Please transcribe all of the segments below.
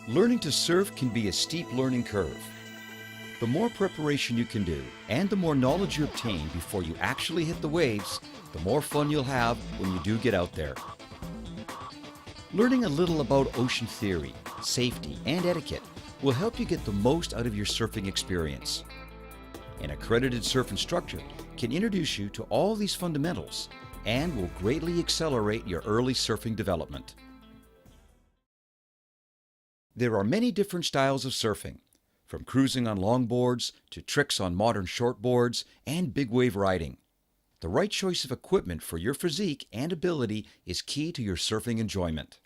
Learning to surf can be a steep learning curve. The more preparation you can do and the more knowledge you obtain before you actually hit the waves, the more fun you'll have when you do get out there. Learning a little about ocean theory, safety, and etiquette will help you get the most out of your surfing experience. An accredited surf instructor can introduce you to all these fundamentals and will greatly accelerate your early surfing development. There are many different styles of surfing, from cruising on longboards to tricks on modern shortboards and big wave riding. The right choice of equipment for your physique and ability is key to your surfing enjoyment.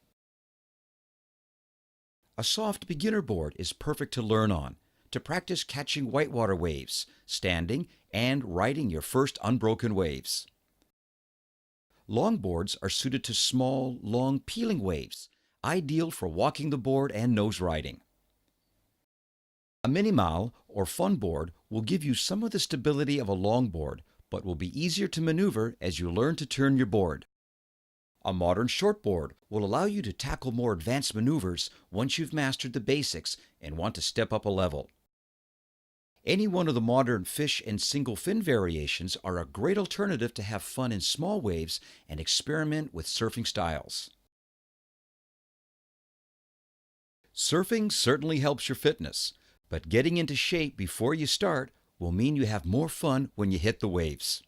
A soft beginner board is perfect to learn on, to practice catching whitewater waves, standing, and riding your first unbroken waves. Longboards are suited to small, long peeling waves, ideal for walking the board and nose riding. A minimal or fun board will give you some of the stability of a longboard, but will be easier to maneuver as you learn to turn your board. A modern shortboard will allow you to tackle more advanced maneuvers once you've mastered the basics and want to step up a level. Any one of the modern fish and single fin variations are a great alternative to have fun in small waves and experiment with surfing styles. Surfing certainly helps your fitness, but getting into shape before you start will mean you have more fun when you hit the waves.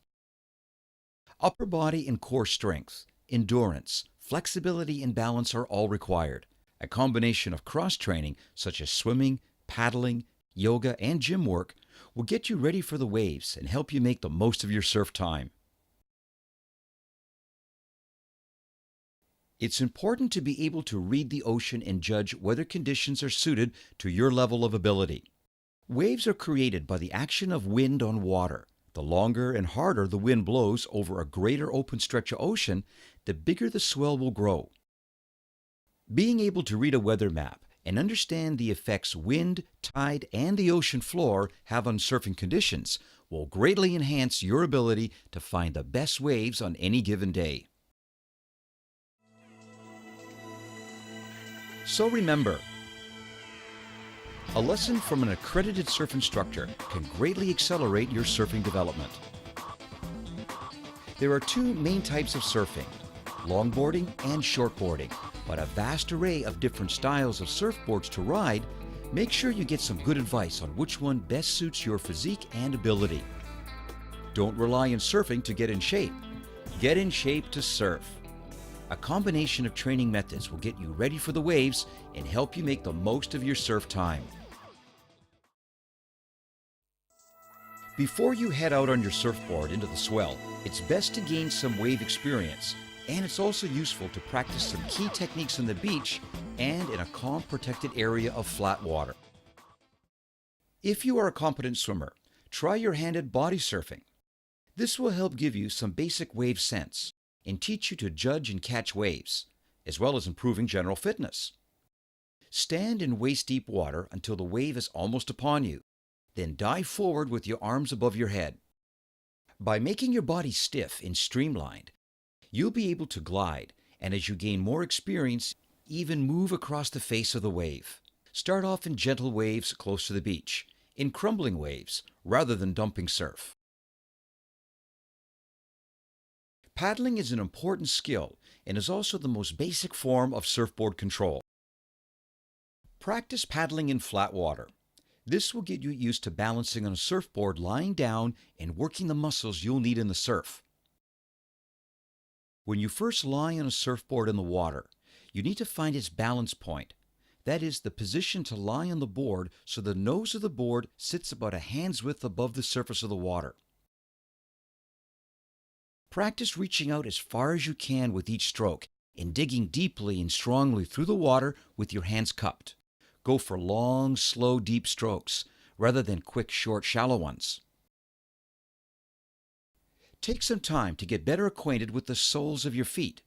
Upper body and core strength, endurance, flexibility, and balance are all required. A combination of cross-training, such as swimming, paddling, yoga, and gym work, will get you ready for the waves and help you make the most of your surf time. It's important to be able to read the ocean and judge whether conditions are suited to your level of ability. Waves are created by the action of wind on water. The longer and harder the wind blows over a greater open stretch of ocean, the bigger the swell will grow. Being able to read a weather map and understand the effects wind, tide, and the ocean floor have on surfing conditions will greatly enhance your ability to find the best waves on any given day. So remember, a lesson from an accredited surf instructor can greatly accelerate your surfing development. There are two main types of surfing, longboarding and shortboarding, but a vast array of different styles of surfboards to ride. Make sure you get some good advice on which one best suits your physique and ability. Don't rely on surfing to get in shape. Get in shape to surf. A combination of training methods will get you ready for the waves and help you make the most of your surf time. Before you head out on your surfboard into the swell, it's best to gain some wave experience, and it's also useful to practice some key techniques on the beach and in a calm, protected area of flat water. If you are a competent swimmer, try your handed body surfing. This will help give you some basic wave sense and teach you to judge and catch waves, as well as improving general fitness. Stand in waist-deep water until the wave is almost upon you. Then dive forward with your arms above your head. By making your body stiff and streamlined, you'll be able to glide, and as you gain more experience, even move across the face of the wave. Start off in gentle waves close to the beach, in crumbling waves, rather than dumping surf. Paddling is an important skill and is also the most basic form of surfboard control. Practice paddling in flat water. This will get you used to balancing on a surfboard lying down and working the muscles you'll need in the surf. When you first lie on a surfboard in the water, you need to find its balance point. That is, the position to lie on the board so the nose of the board sits about a hand's width above the surface of the water. Practice reaching out as far as you can with each stroke and digging deeply and strongly through the water with your hands cupped. Go for long, slow, deep strokes rather than quick, short, shallow ones. Take some time to get better acquainted with the soles of your feet.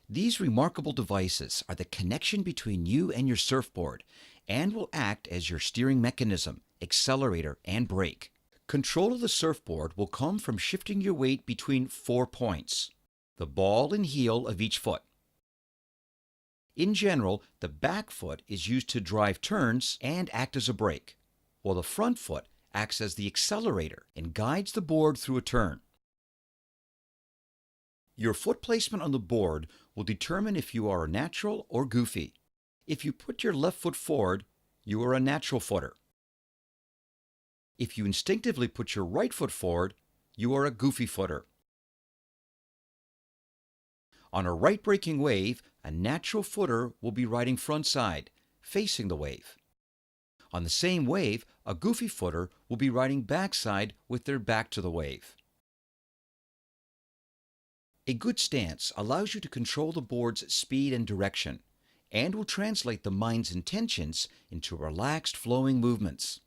These remarkable devices are the connection between you and your surfboard and will act as your steering mechanism, accelerator, and brake. Control of the surfboard will come from shifting your weight between 4 points, the ball and heel of each foot. In general, the back foot is used to drive turns and act as a brake, while the front foot acts as the accelerator and guides the board through a turn. Your foot placement on the board will determine if you are a natural or goofy. If you put your left foot forward, you are a natural footer. If you instinctively put your right foot forward, you are a goofy footer. On a right braking wave, a natural footer will be riding front side, facing the wave. On the same wave, a goofy footer will be riding backside with their back to the wave. A good stance allows you to control the board's speed and direction, and will translate the mind's intentions into relaxed, flowing movements.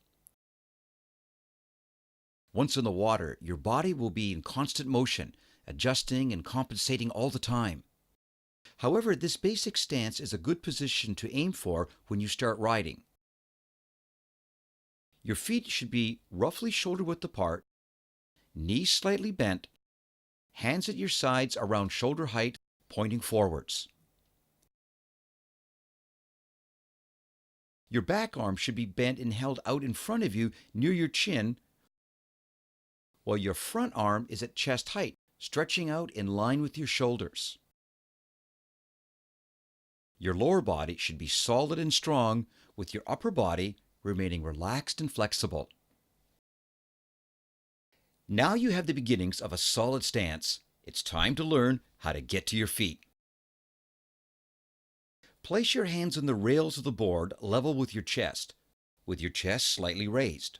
Once in the water, your body will be in constant motion, adjusting and compensating all the time. However, this basic stance is a good position to aim for when you start riding. Your feet should be roughly shoulder-width apart, knees slightly bent, hands at your sides around shoulder height, pointing forwards. Your back arm should be bent and held out in front of you near your chin, while your front arm is at chest height, stretching out in line with your shoulders. Your lower body should be solid and strong, with your upper body remaining relaxed and flexible. Now you have the beginnings of a solid stance. It's time to learn how to get to your feet. Place your hands on the rails of the board level with your chest slightly raised.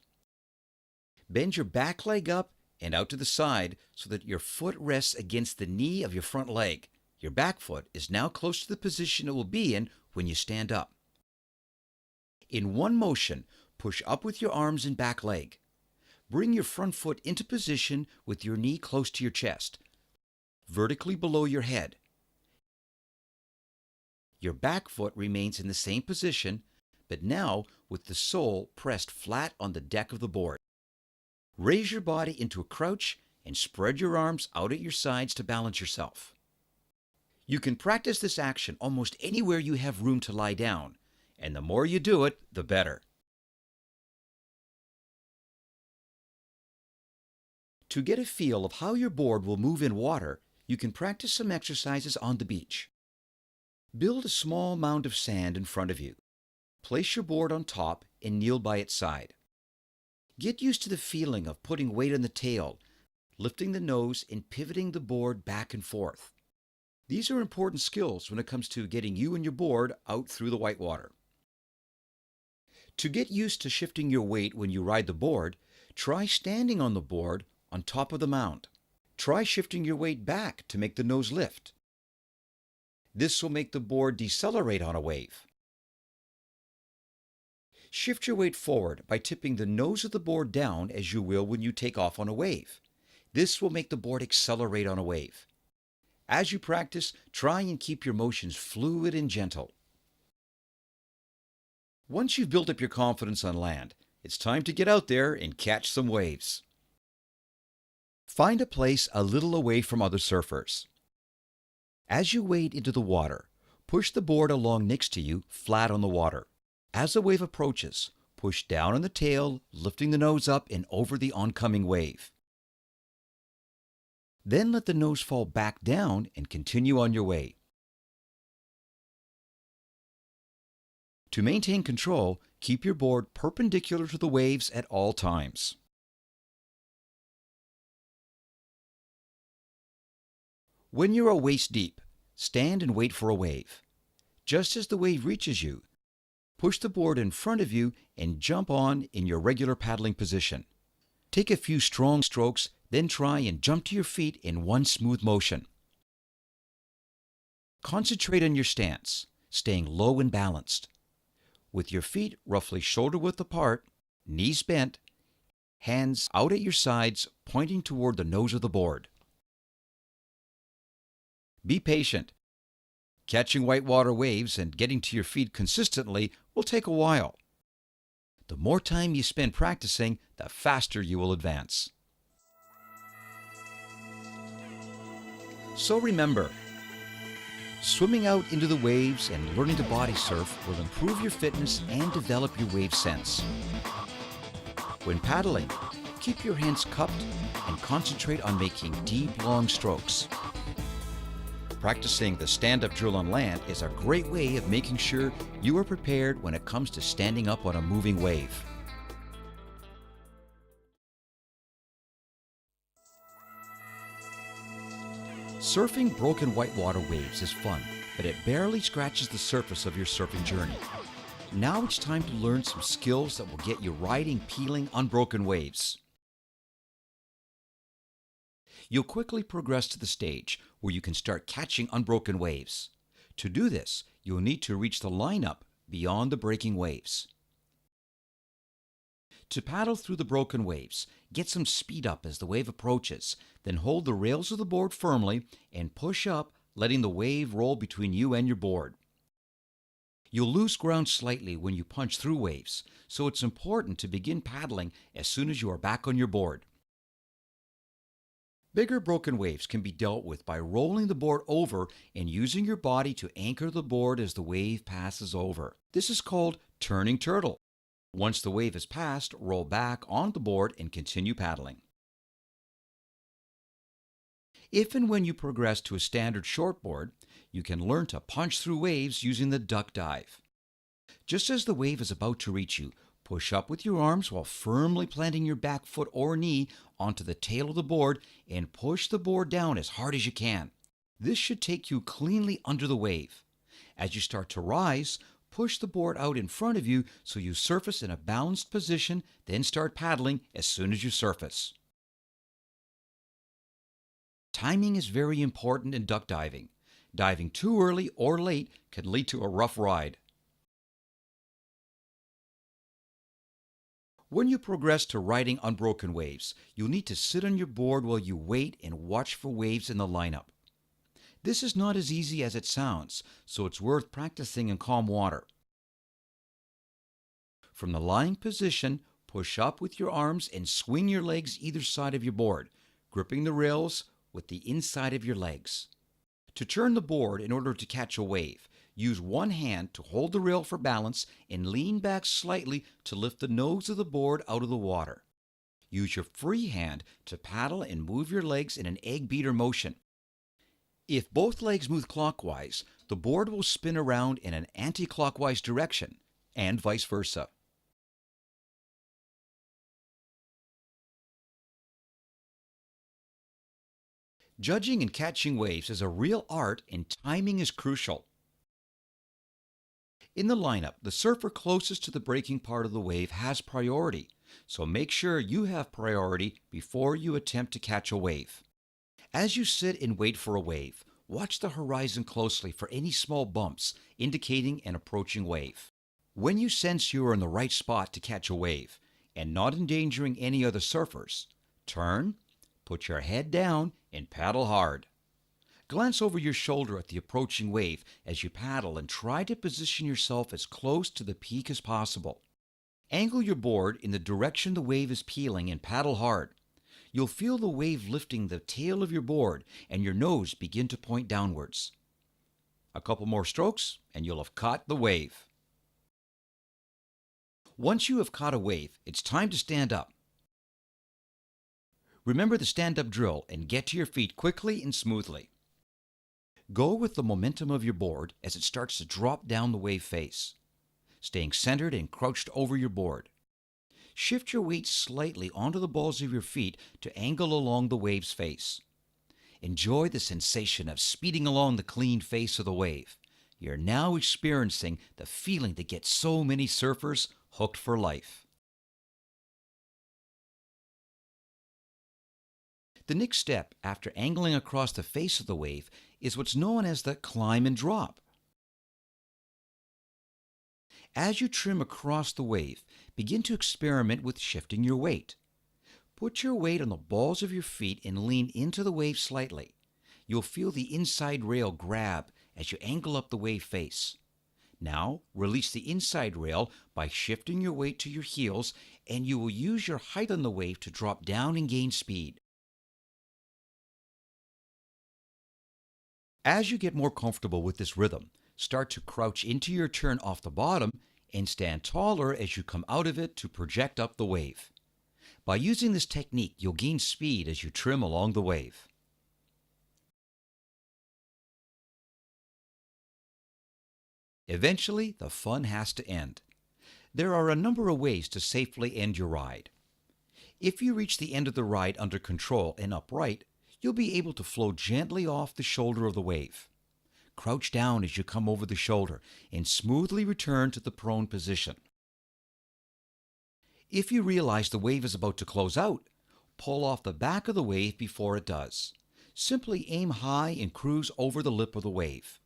Bend your back leg up and out to the side so that your foot rests against the knee of your front leg. Your back foot is now close to the position it will be in when you stand up. In one motion, push up with your arms and back leg. Bring your front foot into position with your knee close to your chest, vertically below your head. Your back foot remains in the same position, but now with the sole pressed flat on the deck of the board. Raise your body into a crouch and spread your arms out at your sides to balance yourself. You can practice this action almost anywhere you have room to lie down, and the more you do it, the better. To get a feel of how your board will move in water, you can practice some exercises on the beach. Build a small mound of sand in front of you. Place your board on top and kneel by its side. Get used to the feeling of putting weight on the tail, lifting the nose, and pivoting the board back and forth. These are important skills when it comes to getting you and your board out through the whitewater. To get used to shifting your weight when you ride the board, try standing on the board on top of the mound. Try shifting your weight back to make the nose lift. This will make the board decelerate on a wave. Shift your weight forward by tipping the nose of the board down as you will when you take off on a wave. This will make the board accelerate on a wave. As you practice, try and keep your motions fluid and gentle. Once you've built up your confidence on land, it's time to get out there and catch some waves. Find a place a little away from other surfers. As you wade into the water, push the board along next to you, flat on the water. As the wave approaches, push down on the tail, lifting the nose up and over the oncoming wave. Then let the nose fall back down and continue on your way. To maintain control, keep your board perpendicular to the waves at all times. When you are waist deep, stand and wait for a wave. Just as the wave reaches you, push the board in front of you and jump on in your regular paddling position. Take a few strong strokes, then try and jump to your feet in one smooth motion. Concentrate on your stance, staying low and balanced. With your feet roughly shoulder-width apart, knees bent, hands out at your sides pointing toward the nose of the board. Be patient. Catching whitewater waves and getting to your feet consistently will take a while. The more time you spend practicing, the faster you will advance. So remember, Swimming out into the waves and learning to body surf will improve your fitness and develop your wave sense. When paddling, keep your hands cupped and concentrate on making deep, long strokes. Practicing the stand-up drill on land is a great way of making sure you are prepared when it comes to standing up on a moving wave. Surfing broken whitewater waves is fun, but it barely scratches the surface of your surfing journey. Now it's time to learn some skills that will get you riding peeling unbroken waves. You'll quickly progress to the stage where you can start catching unbroken waves. To do this, you'll need to reach the lineup beyond the breaking waves. To paddle through the broken waves, get some speed up as the wave approaches, then hold the rails of the board firmly and push up, letting the wave roll between you and your board. You'll lose ground slightly when you punch through waves, so it's important to begin paddling as soon as you are back on your board. Bigger broken waves can be dealt with by rolling the board over and using your body to anchor the board as the wave passes over. This is called turning turtle. Once the wave is passed, roll back on the board and continue paddling. If and when you progress to a standard shortboard, you can learn to punch through waves using the duck dive. Just as the wave is about to reach you, push up with your arms while firmly planting your back foot or knee onto the tail of the board and push the board down as hard as you can. This should take you cleanly under the wave. As you start to rise, push the board out in front of you so you surface in a balanced position, then start paddling as soon as you surface. Timing is very important in duck diving. Diving too early or late can lead to a rough ride. When you progress to riding unbroken waves, you'll need to sit on your board while you wait and watch for waves in the lineup. This is not as easy as it sounds, so it's worth practicing in calm water. From the lying position, push up with your arms and swing your legs either side of your board, gripping the rails with the inside of your legs. To turn the board in order to catch a wave, use one hand to hold the rail for balance and lean back slightly to lift the nose of the board out of the water. Use your free hand to paddle and move your legs in an egg beater motion. If both legs move clockwise, the board will spin around in an anti-clockwise direction, and vice versa. Judging and catching waves is a real art, and timing is crucial. In the lineup, the surfer closest to the breaking part of the wave has priority, so make sure you have priority before you attempt to catch a wave. As you sit and wait for a wave, watch the horizon closely for any small bumps indicating an approaching wave. When you sense you are in the right spot to catch a wave and not endangering any other surfers, turn, put your head down, and paddle hard. Glance over your shoulder at the approaching wave as you paddle and try to position yourself as close to the peak as possible. Angle your board in the direction the wave is peeling and paddle hard. You'll feel the wave lifting the tail of your board and your nose begin to point downwards. A couple more strokes and you'll have caught the wave. Once you have caught a wave, it's time to stand up. Remember the stand-up drill and get to your feet quickly and smoothly. Go with the momentum of your board as it starts to drop down the wave face, staying centered and crouched over your board. Shift your weight slightly onto the balls of your feet to angle along the wave's face. Enjoy the sensation of speeding along the clean face of the wave. You're now experiencing the feeling that gets so many surfers hooked for life. The next step after angling across the face of the wave is what's known as the climb and drop. As you trim across the wave, begin to experiment with shifting your weight. Put your weight on the balls of your feet and lean into the wave slightly. You'll feel the inside rail grab as you angle up the wave face. Now, release the inside rail by shifting your weight to your heels, and you will use your height on the wave to drop down and gain speed. As you get more comfortable with this rhythm, start to crouch into your turn off the bottom and stand taller as you come out of it to project up the wave. By using this technique, you'll gain speed as you trim along the wave. Eventually, the fun has to end. There are a number of ways to safely end your ride. If you reach the end of the ride under control and upright, you'll be able to flow gently off the shoulder of the wave. Crouch down as you come over the shoulder and smoothly return to the prone position. If you realize the wave is about to close out, pull off the back of the wave before it does. Simply aim high and cruise over the lip of the wave.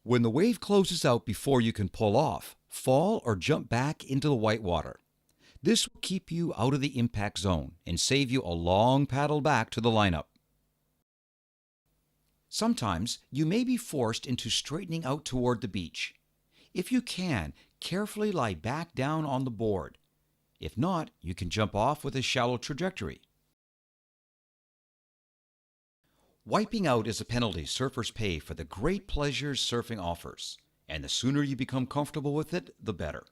When the wave closes out before you can pull off, fall or jump back into the whitewater. This will keep you out of the impact zone and save you a long paddle back to the lineup. Sometimes you may be forced into straightening out toward the beach. If you can, carefully lie back down on the board. If not, you can jump off with a shallow trajectory. Wiping out is a penalty surfers pay for the great pleasures surfing offers, and the sooner you become comfortable with it, the better.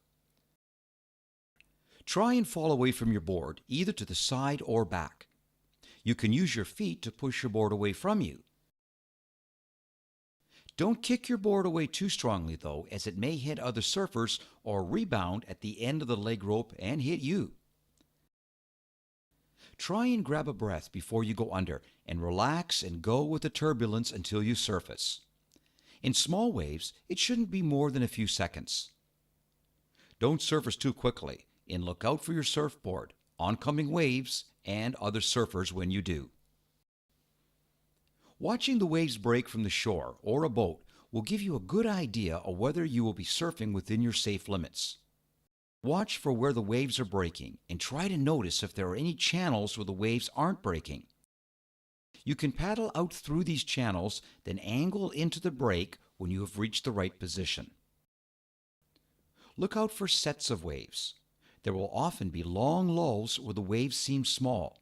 Try and fall away from your board, either to the side or back. You can use your feet to push your board away from you. Don't kick your board away too strongly, though, as it may hit other surfers or rebound at the end of the leg rope and hit you. Try and grab a breath before you go under and relax and go with the turbulence until you surface. In small waves, it shouldn't be more than a few seconds. Don't surface too quickly and look out for your surfboard, oncoming waves, and other surfers when you do. Watching the waves break from the shore or a boat will give you a good idea of whether you will be surfing within your safe limits. Watch for where the waves are breaking and try to notice if there are any channels where the waves aren't breaking. You can paddle out through these channels, then angle into the break when you have reached the right position. Look out for sets of waves. There will often be long lulls where the waves seem small.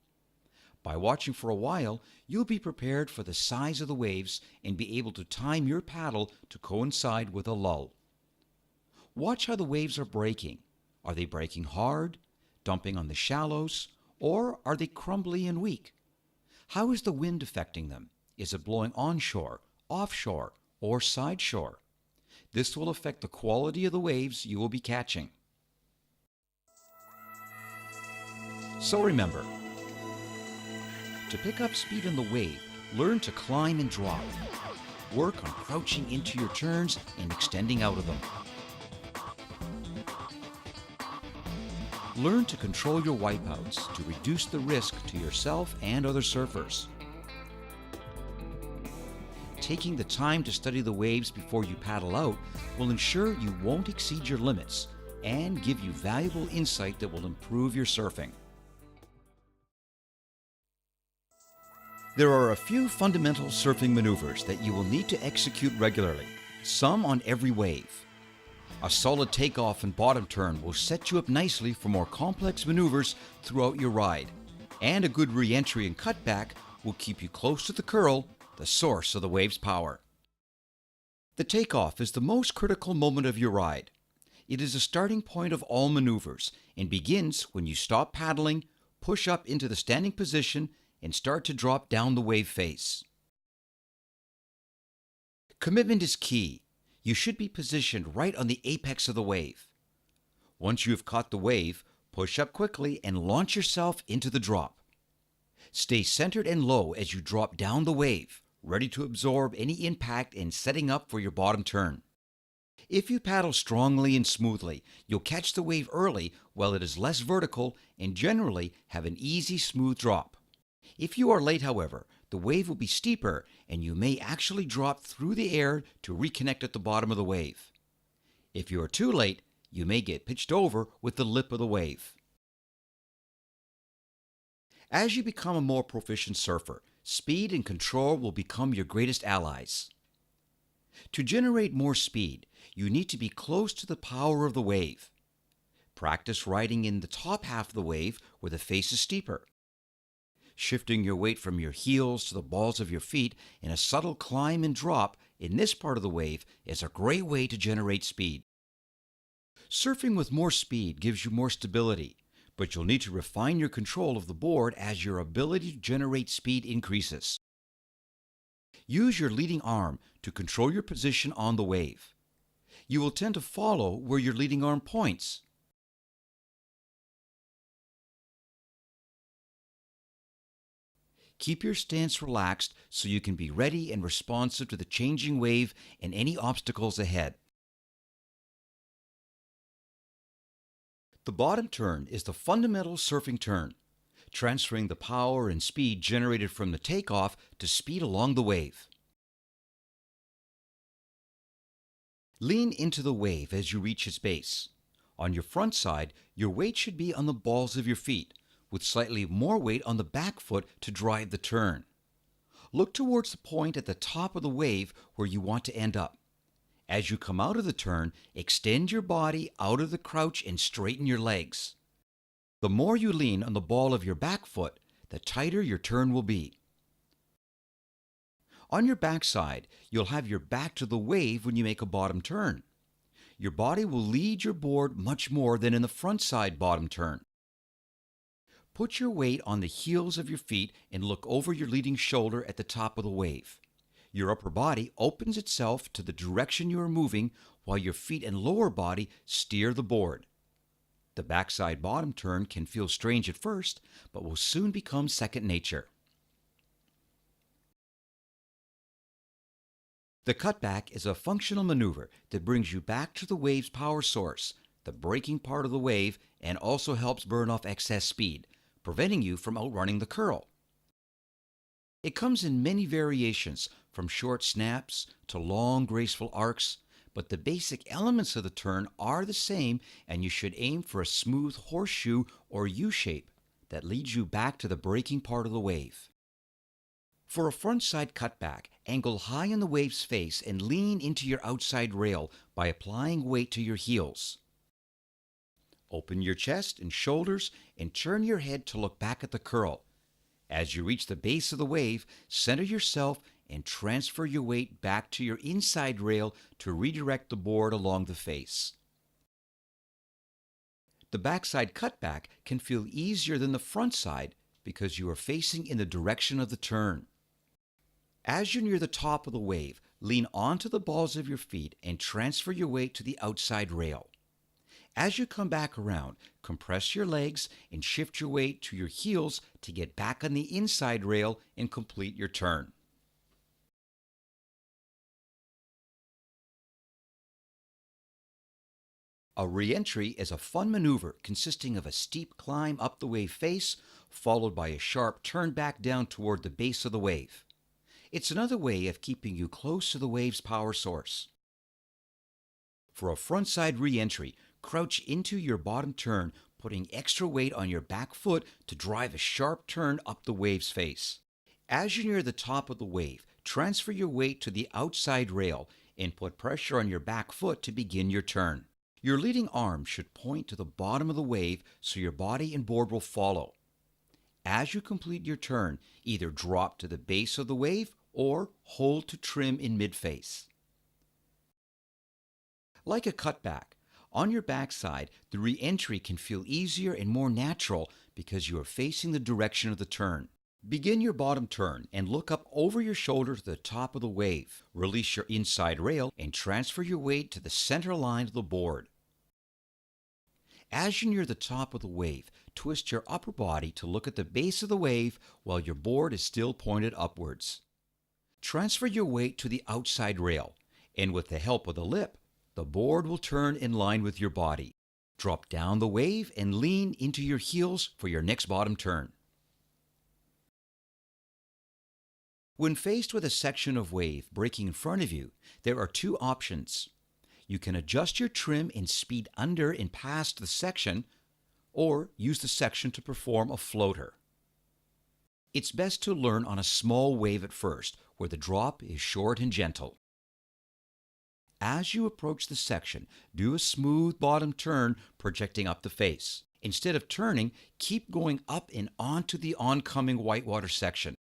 By watching for a while, you'll be prepared for the size of the waves and be able to time your paddle to coincide with a lull. Watch how the waves are breaking. Are they breaking hard, dumping on the shallows, or are they crumbly and weak? How is the wind affecting them? Is it blowing onshore, offshore, or sideshore? This will affect the quality of the waves you will be catching. So remember, to pick up speed on the wave, learn to climb and drop. Work on crouching into your turns and extending out of them. Learn to control your wipeouts to reduce the risk to yourself and other surfers. Taking the time to study the waves before you paddle out will ensure you won't exceed your limits and give you valuable insight that will improve your surfing. There are a few fundamental surfing maneuvers that you will need to execute regularly, some on every wave. A solid takeoff and bottom turn will set you up nicely for more complex maneuvers throughout your ride, and a good re-entry and cutback will keep you close to the curl, the source of the wave's power. The takeoff is the most critical moment of your ride. It is the starting point of all maneuvers and begins when you stop paddling, push up into the standing position, and start to drop down the wave face. Commitment is key. You should be positioned right on the apex of the wave. Once you have caught the wave, push up quickly and launch yourself into the drop. Stay centered and low as you drop down the wave, ready to absorb any impact and setting up for your bottom turn. If you paddle strongly and smoothly, you'll catch the wave early while it is less vertical and generally have an easy, smooth drop. If you are late, however, the wave will be steeper and you may actually drop through the air to reconnect at the bottom of the wave. If you are too late, you may get pitched over with the lip of the wave. As you become a more proficient surfer, speed and control will become your greatest allies. To generate more speed, you need to be close to the power of the wave. Practice riding in the top half of the wave where the face is steeper. Shifting your weight from your heels to the balls of your feet in a subtle climb and drop in this part of the wave is a great way to generate speed. Surfing with more speed gives you more stability, but you'll need to refine your control of the board as your ability to generate speed increases. Use your leading arm to control your position on the wave. You will tend to follow where your leading arm points. Keep your stance relaxed so you can be ready and responsive to the changing wave and any obstacles ahead. The bottom turn is the fundamental surfing turn, transferring the power and speed generated from the takeoff to speed along the wave. Lean into the wave as you reach its base. On your front side, your weight should be on the balls of your feet, with slightly more weight on the back foot to drive the turn. Look towards the point at the top of the wave where you want to end up. As you come out of the turn, extend your body out of the crouch and straighten your legs. The more you lean on the ball of your back foot, the tighter your turn will be. On your backside, you'll have your back to the wave when you make a bottom turn. Your body will lead your board much more than in the front side bottom turn. Put your weight on the heels of your feet and look over your leading shoulder at the top of the wave. Your upper body opens itself to the direction you are moving while your feet and lower body steer the board. The backside bottom turn can feel strange at first, but will soon become second nature. The cutback is a functional maneuver that brings you back to the wave's power source, the braking part of the wave, and also helps burn off excess speed, preventing you from outrunning the curl. It comes in many variations, from short snaps to long, graceful arcs, but the basic elements of the turn are the same, and you should aim for a smooth horseshoe or U-shape that leads you back to the braking part of the wave. For a frontside cutback, angle high in the wave's face and lean into your outside rail by applying weight to your heels. Open your chest and shoulders and turn your head to look back at the curl. As you reach the base of the wave, center yourself and transfer your weight back to your inside rail to redirect the board along the face. The backside cutback can feel easier than the front side because you are facing in the direction of the turn. As you near the top of the wave, lean onto the balls of your feet and transfer your weight to the outside rail. As you come back around, compress your legs and shift your weight to your heels to get back on the inside rail and complete your turn. A re-entry is a fun maneuver consisting of a steep climb up the wave face, followed by a sharp turn back down toward the base of the wave. It's another way of keeping you close to the wave's power source. For a frontside re-entry, crouch into your bottom turn, putting extra weight on your back foot to drive a sharp turn up the wave's face. As you near the top of the wave, transfer your weight to the outside rail and put pressure on your back foot to begin your turn. Your leading arm should point to the bottom of the wave so your body and board will follow. As you complete your turn, either drop to the base of the wave or hold to trim in mid-face. Like a cutback, on your backside, the re-entry can feel easier and more natural because you are facing the direction of the turn. Begin your bottom turn and look up over your shoulder to the top of the wave. Release your inside rail and transfer your weight to the center line of the board. As you near the top of the wave, twist your upper body to look at the base of the wave while your board is still pointed upwards. Transfer your weight to the outside rail, and with the help of the lip, the board will turn in line with your body. Drop down the wave and lean into your heels for your next bottom turn. When faced with a section of wave breaking in front of you, there are two options. You can adjust your trim and speed under and past the section, or use the section to perform a floater. It's best to learn on a small wave at first, where the drop is short and gentle. As you approach the section, do a smooth bottom turn projecting up the face. Instead of turning, keep going up and onto the oncoming whitewater section.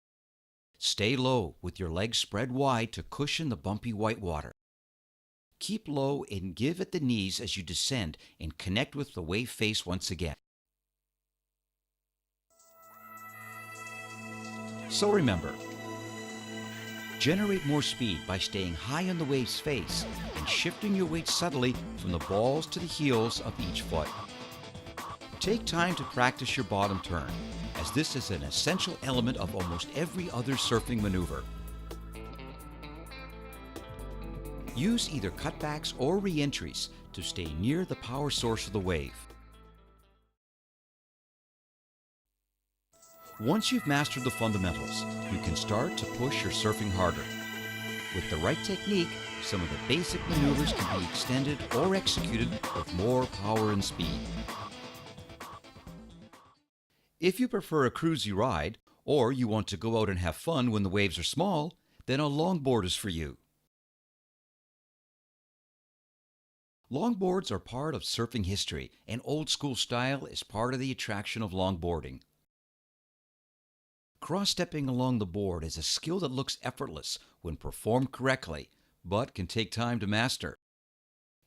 Stay low with your legs spread wide to cushion the bumpy whitewater. Keep low and give at the knees as you descend and connect with the wave face once again. So remember, generate more speed by staying high on the wave's face and shifting your weight subtly from the balls to the heels of each foot. Take time to practice your bottom turn, as this is an essential element of almost every other surfing maneuver. Use either cutbacks or re-entries to stay near the power source of the wave. Once you've mastered the fundamentals, you can start to push your surfing harder. With the right technique, some of the basic maneuvers can be extended or executed with more power and speed. If you prefer a cruisy ride, or you want to go out and have fun when the waves are small, then a longboard is for you. Longboards are part of surfing history, and old-school style is part of the attraction of longboarding. Cross-stepping along the board is a skill that looks effortless when performed correctly, but can take time to master.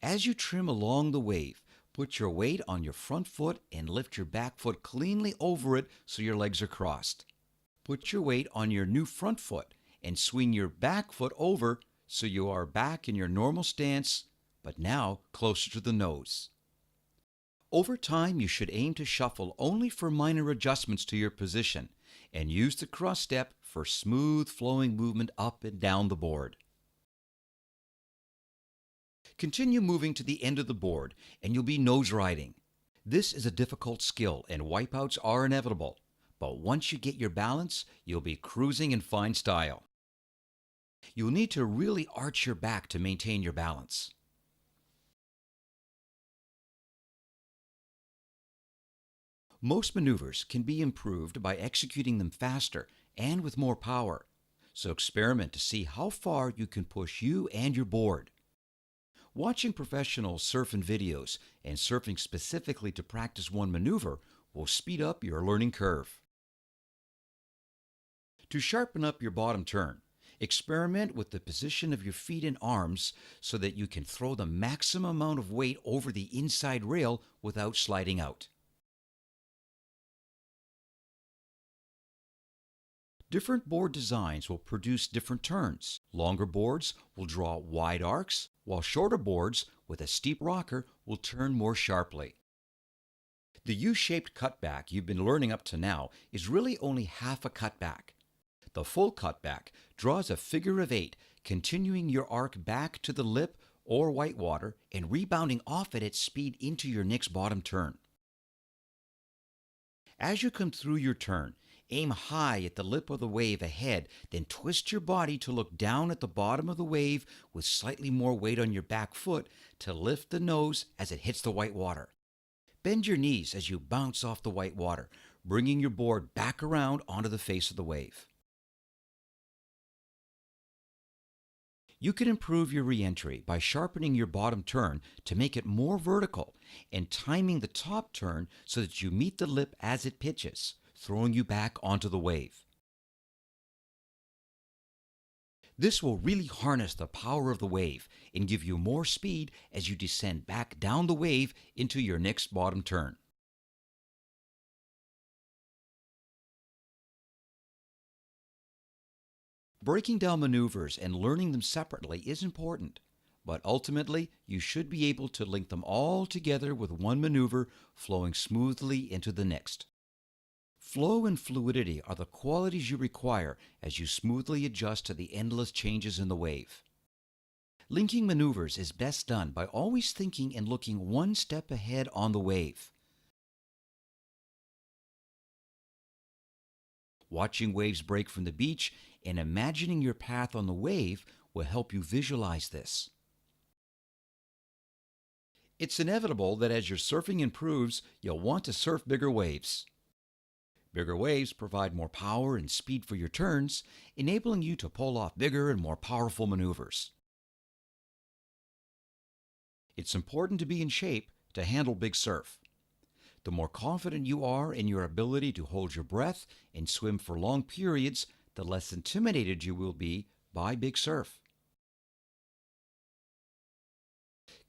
As you trim along the wave, put your weight on your front foot and lift your back foot cleanly over it so your legs are crossed. Put your weight on your new front foot and swing your back foot over so you are back in your normal stance, but now closer to the nose. Over time, you should aim to shuffle only for minor adjustments to your position and use the cross step for smooth flowing movement up and down the board. Continue moving to the end of the board and you'll be nose riding. This is a difficult skill and wipeouts are inevitable, but once you get your balance, you'll be cruising in fine style. You'll need to really arch your back to maintain your balance. Most maneuvers can be improved by executing them faster and with more power, so experiment to see how far you can push you and your board. Watching professional surfing videos and surfing specifically to practice one maneuver will speed up your learning curve. To sharpen up your bottom turn, experiment with the position of your feet and arms so that you can throw the maximum amount of weight over the inside rail without sliding out. Different board designs will produce different turns. Longer boards will draw wide arcs, while shorter boards with a steep rocker will turn more sharply. The U-shaped cutback you've been learning up to now is really only half a cutback. The full cutback draws a figure of 8, continuing your arc back to the lip or whitewater and rebounding off at its speed into your next bottom turn. As you come through your turn, aim high at the lip of the wave ahead, then twist your body to look down at the bottom of the wave with slightly more weight on your back foot to lift the nose as it hits the white water. Bend your knees as you bounce off the white water, bringing your board back around onto the face of the wave. You can improve your re-entry by sharpening your bottom turn to make it more vertical and timing the top turn so that you meet the lip as it pitches, throwing you back onto the wave. This will really harness the power of the wave and give you more speed as you descend back down the wave into your next bottom turn. Breaking down maneuvers and learning them separately is important, but ultimately you should be able to link them all together with one maneuver flowing smoothly into the next. Flow and fluidity are the qualities you require as you smoothly adjust to the endless changes in the wave. Linking maneuvers is best done by always thinking and looking one step ahead on the wave. Watching waves break from the beach and imagining your path on the wave will help you visualize this. It's inevitable that as your surfing improves, you'll want to surf bigger waves. Bigger waves provide more power and speed for your turns, enabling you to pull off bigger and more powerful maneuvers. It's important to be in shape to handle big surf. The more confident you are in your ability to hold your breath and swim for long periods, the less intimidated you will be by big surf.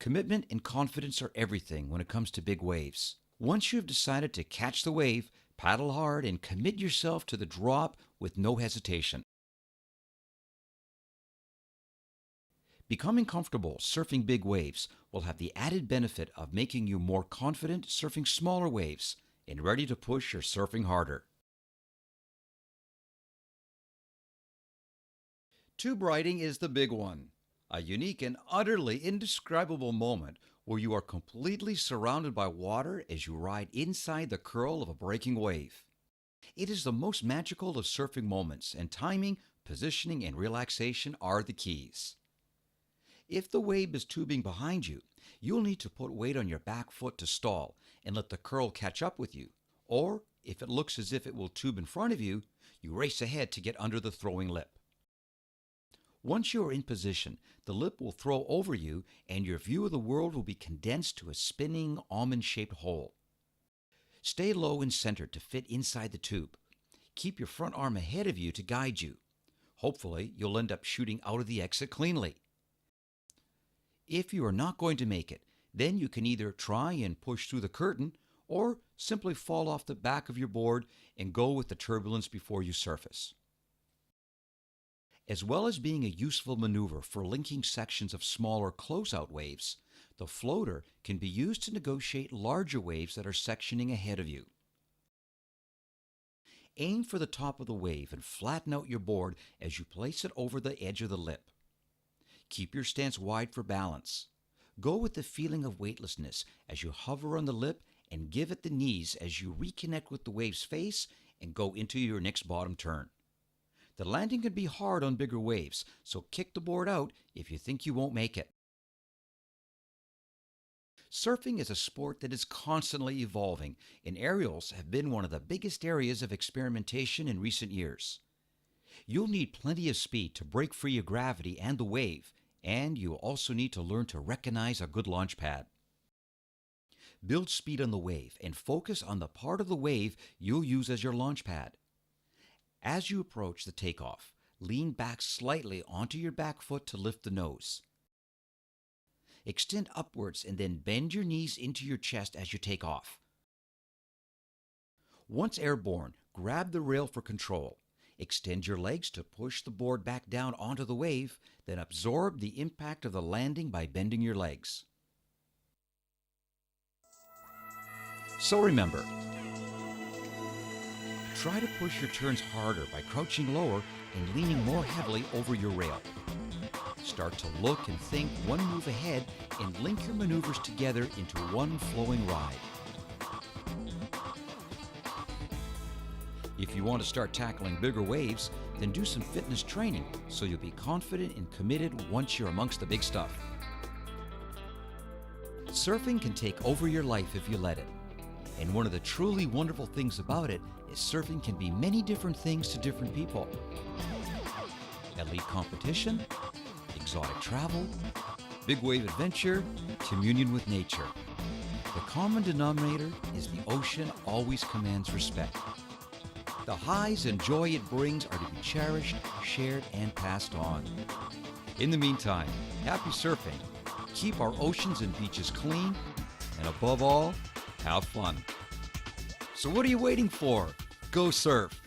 Commitment and confidence are everything when it comes to big waves. Once you have decided to catch the wave, paddle hard and commit yourself to the drop with no hesitation. Becoming comfortable surfing big waves will have the added benefit of making you more confident surfing smaller waves and ready to push your surfing harder. Tube riding is the big one, a unique and utterly indescribable moment where you are completely surrounded by water as you ride inside the curl of a breaking wave. It is the most magical of surfing moments, and timing, positioning, and relaxation are the keys. If the wave is tubing behind you, you'll need to put weight on your back foot to stall and let the curl catch up with you. Or, if it looks as if it will tube in front of you, you race ahead to get under the throwing lip. Once you are in position, the lip will throw over you and your view of the world will be condensed to a spinning, almond-shaped hole. Stay low and centered to fit inside the tube. Keep your front arm ahead of you to guide you. Hopefully, you'll end up shooting out of the exit cleanly. If you are not going to make it, then you can either try and push through the curtain or simply fall off the back of your board and go with the turbulence before you surface. As well as being a useful maneuver for linking sections of smaller closeout waves, the floater can be used to negotiate larger waves that are sectioning ahead of you. Aim for the top of the wave and flatten out your board as you place it over the edge of the lip. Keep your stance wide for balance. Go with the feeling of weightlessness as you hover on the lip and give it the knees as you reconnect with the wave's face and go into your next bottom turn. The landing can be hard on bigger waves, so kick the board out if you think you won't make it. Surfing is a sport that is constantly evolving, and aerials have been one of the biggest areas of experimentation in recent years. You'll need plenty of speed to break free of gravity and the wave, and you'll also need to learn to recognize a good launch pad. Build speed on the wave and focus on the part of the wave you'll use as your launch pad. As you approach the takeoff, lean back slightly onto your back foot to lift the nose. Extend upwards and then bend your knees into your chest as you take off. Once airborne, grab the rail for control. Extend your legs to push the board back down onto the wave, then absorb the impact of the landing by bending your legs. So remember, try to push your turns harder by crouching lower and leaning more heavily over your rail. Start to look and think one move ahead and link your maneuvers together into one flowing ride. If you want to start tackling bigger waves, then do some fitness training so you'll be confident and committed once you're amongst the big stuff. Surfing can take over your life if you let it. And one of the truly wonderful things about it is surfing can be many different things to different people. Elite competition, exotic travel, big wave adventure, communion with nature. The common denominator is the ocean always commands respect. The highs and joy it brings are to be cherished, shared, and passed on. In the meantime, happy surfing. Keep our oceans and beaches clean, and above all, have fun. So what are you waiting for? Go surf.